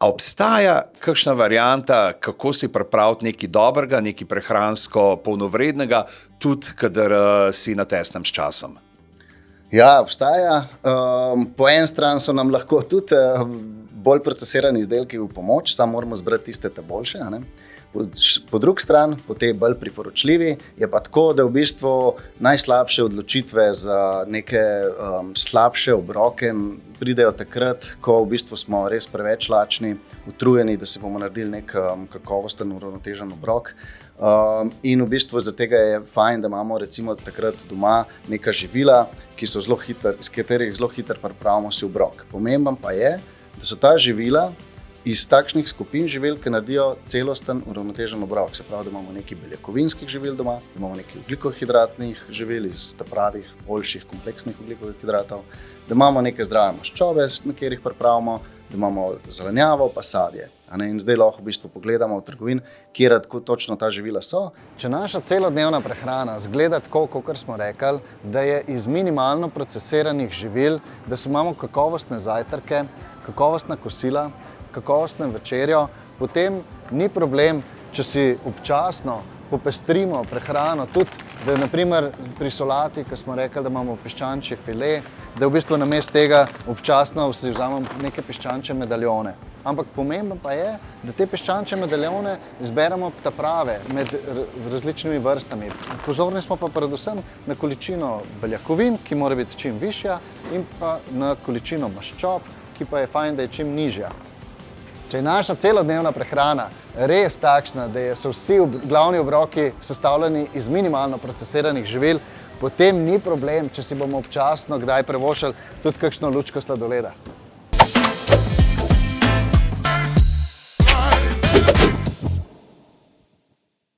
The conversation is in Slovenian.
A obstaja kakšna varianta, kako si pripraviti nekaj dobrega, nekaj prehransko polnovrednega, tudi kadar si na tesnem s časom? Ja, obstaja. Po eni strani so nam lahko tudi bolj procesirani izdelki v pomoč, samo moramo zbrati tiste boljše. Po drugi strani, po tej bolj priporočljivi, je pa tako, da v bistvu najslabše odločitve za neke slabše obroke pridejo takrat, ko v bistvu smo res preveč lačni, utrujeni, da si bomo naredili nek kakovosten, uravnotežen obrok. In v bistvu za tega je fajn, da imamo recimo takrat doma neka živila, iz katerih zelo hitro pripravimo si obrok. Pomemben pa je, da so ta živila iz takšnih skupin živil, ki naredijo celosten uravnotežen obrok. Se pravi, da imamo nekaj beljakovinskih živil doma, da imamo nekaj ogljikohidratnih živil iz pravih, boljših, kompleksnih ogljikovih hidratov, da imamo neke zdrave maščobe, na katerih pripravimo, da imamo zelenjavo pa sadje. In zdaj lahko v bistvu pogledamo v trgovin, kjer točno ta živila so. Če naša celodnevna prehrana zgleda tako, kakor smo rekli, da je iz minimalno procesiranih živil, da imamo kakovostne zajtrke, kakovostna kosila, kakovostno večerjo, potem ni problem, če si občasno popestrimo prehrano, tudi da naprimer pri solati, ko smo rekli, da imamo piščančji file, da v bistvu namesto tega občasno si vzamemo neke piščančje medaljone. Ampak pomembno pa je, da te piščančje medaljone izberemo ta prave med različnimi vrstami. Pozorni smo pa predvsem na količino beljakovin, ki mora biti čim višja, in pa na količino maščob, ki pa je fajn, da je čim nižja. Če je naša celodnevna prehrana res takšna, da so vsi glavni obroki sestavljeni iz minimalno procesiranih živil, potem ni problem, če si bomo občasno kdaj privoščili tudi kakšno lučko sladoleda.